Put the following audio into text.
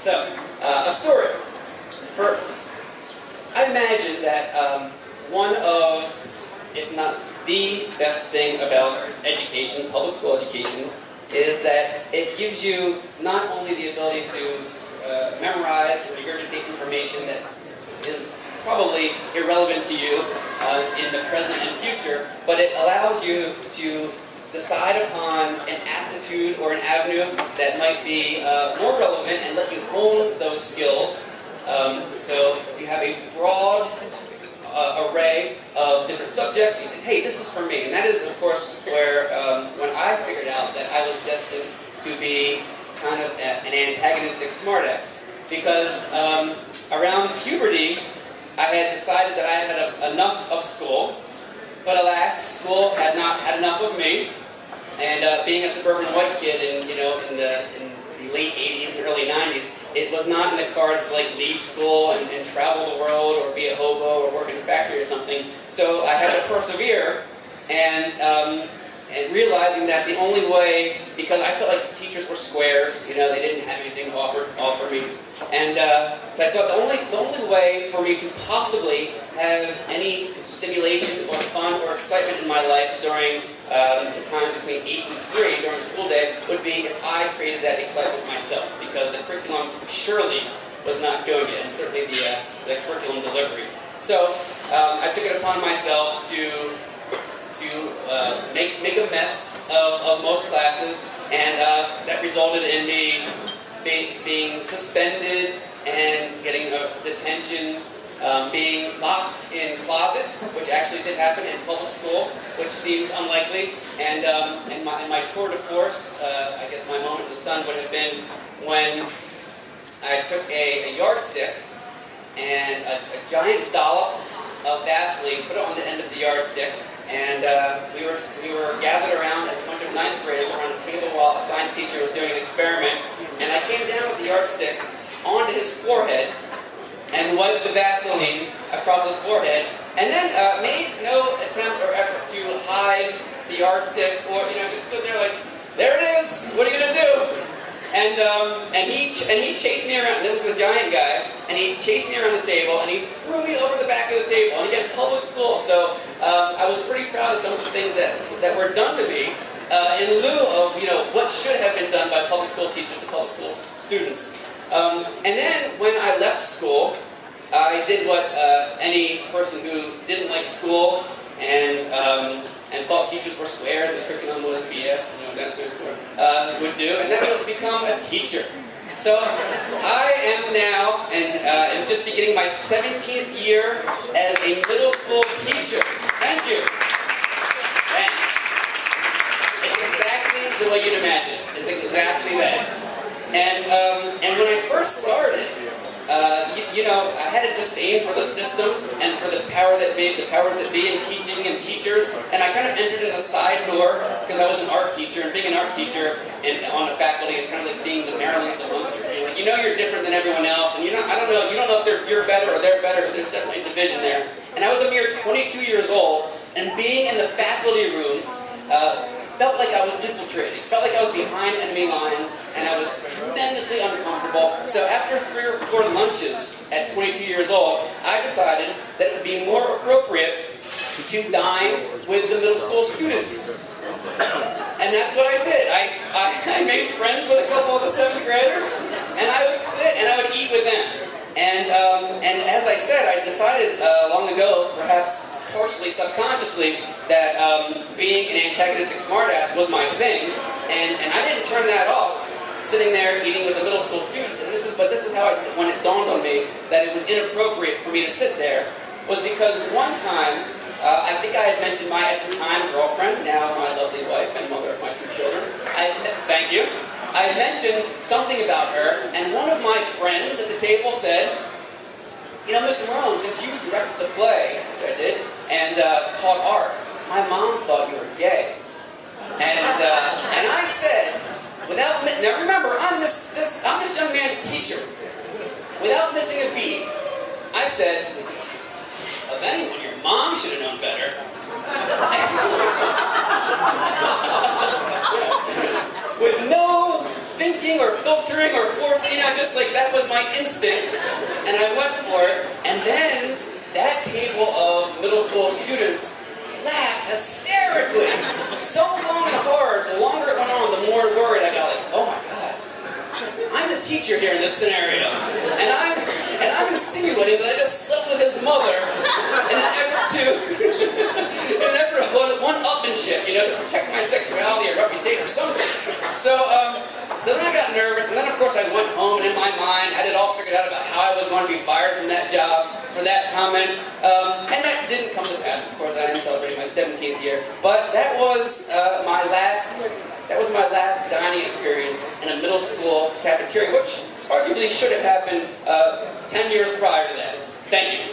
So, a story. I imagine that one of, if not the best thing about education, public school education, is that it gives you not only the ability to memorize and regurgitate information that is probably irrelevant to you in the present and future, but it allows you to decide upon an aptitude or an avenue that might be more relevant and let you hone those skills. So you have a broad array of different subjects. You think, hey, this is for me. And that is, of course, where when I figured out that I was destined to be kind of an antagonistic smartass. Because around puberty, I had decided that I had enough of school, but alas, school had not had enough of me. And being a suburban white kid in the late 80s and early 90s, it was not in the cards to leave school and travel the world or be a hobo or work in a factory or something. So I had to persevere, and realizing that the only way, because I felt like teachers were squares, they didn't have anything to offer me. And so I thought the only way for me to possibly have any stimulation or fun or excitement in my life during the times between 8 and 3 during the school day would be if I created that excitement myself, because the curriculum surely was not doing it, and certainly the curriculum delivery. So I took it upon myself to make a mess of most classes, and that resulted in me being suspended and getting detentions, being locked in closets, which actually did happen in public school, which seems unlikely. And my tour de force, I guess my moment in the sun would have been when I took a yardstick and a giant dollop of Vaseline, put it on the end of the yardstick, and we were gathered around as a bunch of 9th graders around a table while a science teacher was doing an experiment, and I came down with the yardstick onto his forehead and wiped the Vaseline across his forehead, and then made no attempt or effort to hide the yardstick, or just stood there like, there it is, what are you gonna do? And he chased me around. There was a giant guy, and he chased me around the table, and he threw me over the back of the table. And again, public school, so I was pretty proud of some of the things that were done to me in lieu of what should have been done by public school teachers to public school students. And then when I left school, I did what any person who didn't like school and thought teachers were squares and the curriculum was BS, that's what would do, and that was become a teacher. So I am now, and am just beginning my 17th year as a middle school teacher. Thank you. Thanks. It's exactly the way you'd imagine it. It's exactly that. And when I first started, I had a disdain for the system and for the powers that be in teaching and teachers, and I kind of entered in a side door because I was an art teacher, and being an art teacher on the faculty is kind of like being the Maryland of the Munster. You're different than everyone else, and you don't know if you're better or they're better, but there's definitely a division there. And I was a mere 22 years old, and being in the faculty room felt like I was infiltrating, felt like I was behind enemy lines, and I was tremendously uncomfortable. So after 3 or 4 lunches at 22 years old, I decided that it would be more appropriate to dine with the middle school students. And that's what I did. I made friends with a couple of the 7th graders, and I would sit and I would eat with them. And as I said, I decided long ago, perhaps partially subconsciously, that being an antagonistic smartass was my thing, and I didn't turn that off sitting there eating with the middle school students. And this is how when it dawned on me that it was inappropriate for me to sit there, was because one time I think I had mentioned my at the time girlfriend, now my lovely wife and mother of my 2 children. Thank you. I mentioned something about her, and one of my friends at the table said, Mr. Marone, since you directed the play, which I did, and taught art, my mom thought you were gay. And I said, now remember, I'm this young man's teacher. Without missing a beat, I said, of anyone, your mom should have known better. With no thinking or filter filtering or forcing, just like that was my instinct, and I went for it. And then that table of middle school students laughed hysterically, so long and hard. The longer it went on, the more worried I got. Like, oh my God, I'm the teacher here in this scenario, and I'm insinuating that I just slept with his mother in an effort of one-upmanship, to protect my sexuality or reputation or something. So then I got nervous, and then of course I went home, and in my mind I had it all figured out about how I was going to be fired from that job for that comment, and that didn't come to pass. Of course, I am celebrating my 17th year, but that was my last dining experience in a middle school cafeteria, which arguably should have happened 10 years prior to that. Thank you.